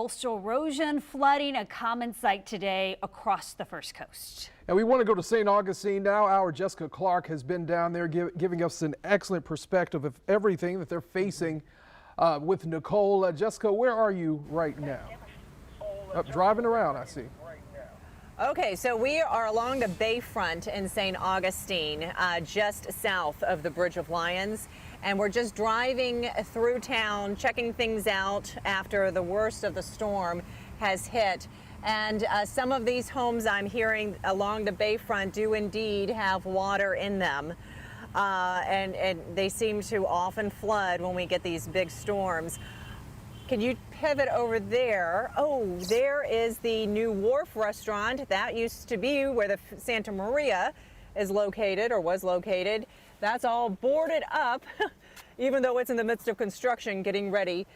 Coastal erosion, flooding, a common sight today across the First Coast. And we want to go to St. Augustine now. Our Jessica Clark has been down there giving us an excellent perspective of everything that they're facing with Nicole. Jessica, where are you right now? Driving around, I see. Okay, so we are along the bayfront in St. Augustine, just south of the Bridge of Lions. And we're just driving through town, checking things out after the worst of the storm has hit. And some of these homes I'm hearing along the bayfront do indeed have water in them. And they seem to often flood when we get these big storms. Can you pivot over there? Oh, there is the new Wharf restaurant. That used to be where the Santa Maria is located or was located. That's all boarded up, even though it's in the midst of construction, getting ready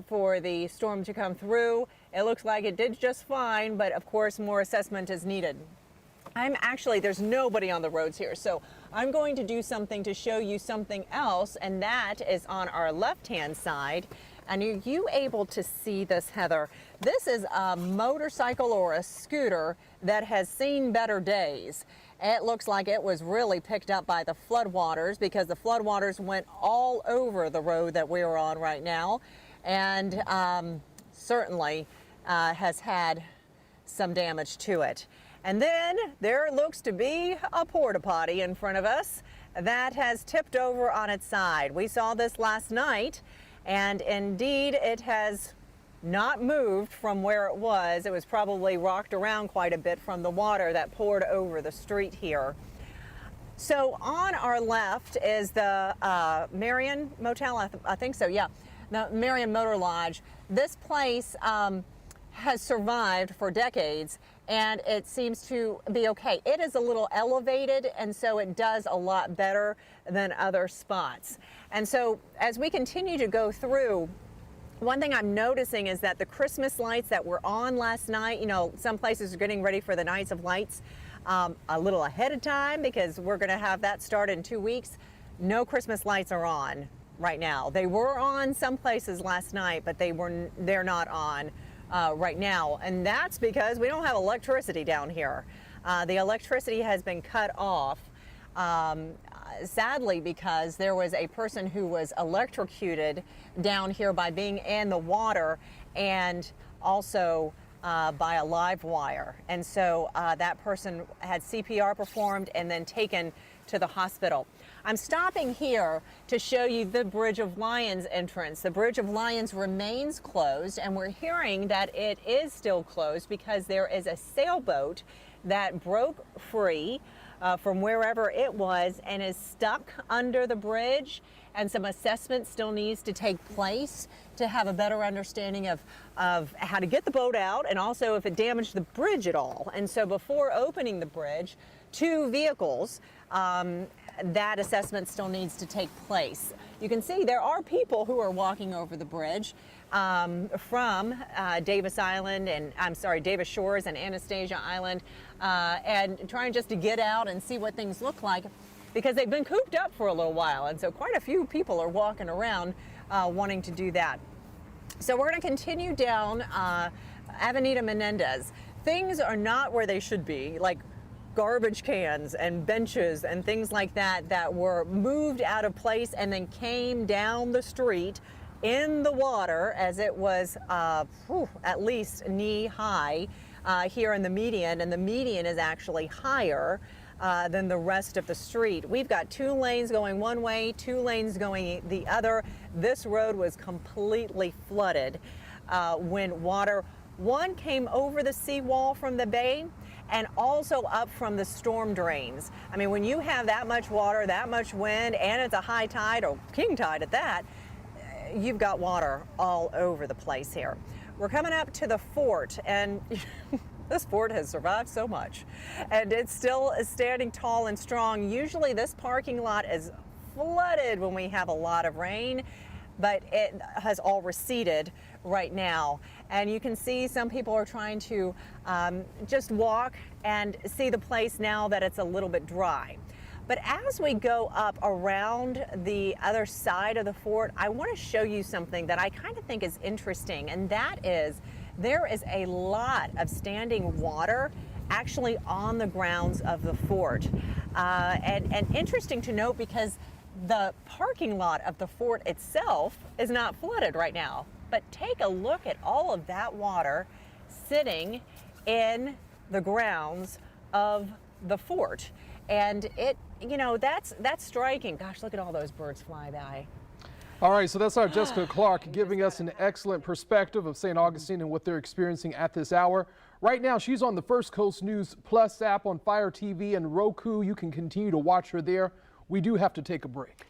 for the storm to come through. It looks like it did just fine, but of course more assessment is needed. There's nobody on the roads here, so I'm going to do something to show you something else, and that is on our left-hand side. And are you able to see this, Heather? This is a motorcycle or a scooter that has seen better days. It looks like it was really picked up by the floodwaters because the floodwaters went all over the road that we are on right now, and certainly has had some damage to it. And then there looks to be a porta potty in front of us that has tipped over on its side. We saw this last night, and indeed it has not moved from where it was. It was probably rocked around quite a bit from the water that poured over the street here. So on our left is the Marion Motel, I think so, yeah, the Marion Motor Lodge. This place has survived for decades, and it seems to be okay. It is a little elevated, and so it does a lot better than other spots. And so as we continue to go through, one thing I'm noticing is that the Christmas lights that were on last night, you know, some places are getting ready for the Nights of Lights a little ahead of time because we're going to have that start in 2 weeks. No Christmas lights are on right now. They were on some places last night, but they're not on right now, and that's because we don't have electricity down here. The electricity has been cut off, sadly, because there was a person who was electrocuted down here by being in the water and also by a live wire. And so that person had CPR performed and then taken to the hospital. I'm stopping here to show you the Bridge of Lions entrance. The Bridge of Lions remains closed, and we're hearing that it is still closed because there is a sailboat that broke free from wherever it was and is stuck under the bridge, and some assessment still needs to take place to have a better understanding of how to get the boat out and also if it damaged the bridge at all. And so before opening the bridge, 2 vehicles, that assessment still needs to take place. You can see there are people who are walking over the bridge from Davis Island and Davis Shores and Anastasia Island, and trying just to get out and see what things look like because they've been cooped up for a little while, and so quite a few people are walking around wanting to do that. So we're going to continue down Avenida Menendez. Things are not where they should be, like garbage cans and benches and things like that that were moved out of place and then came down the street in the water as it was at least knee high here in the median, and the median is actually higher than the rest of the street. We've got 2 lanes going one way, 2 lanes going the other. This road was completely flooded when water, one, came over the seawall from the bay and also up from the storm drains. I mean, when you have that much water, that much wind, and it's a high tide or king tide at that, you've got water all over the place here. We're coming up to the fort, and this fort has survived so much, and it's still standing tall and strong. Usually this parking lot is flooded when we have a lot of rain, but it has all receded right now. And you can see some people are trying to just walk and see the place now that it's a little bit dry. But as we go up around the other side of the fort, I want to show you something that I kind of think is interesting, and that is there is a lot of standing water actually on the grounds of the fort. And interesting to note because the parking lot of the fort itself is not flooded right now. But take a look at all of that water sitting in the grounds of the fort. And it, you know, that's striking. Gosh, look at all those birds fly by. All right, so that's our Jessica Clark giving us an excellent perspective of St. Augustine and what they're experiencing at this hour. Right now, she's on the First Coast News Plus app on Fire TV and Roku. You can continue to watch her there. We do have to take a break.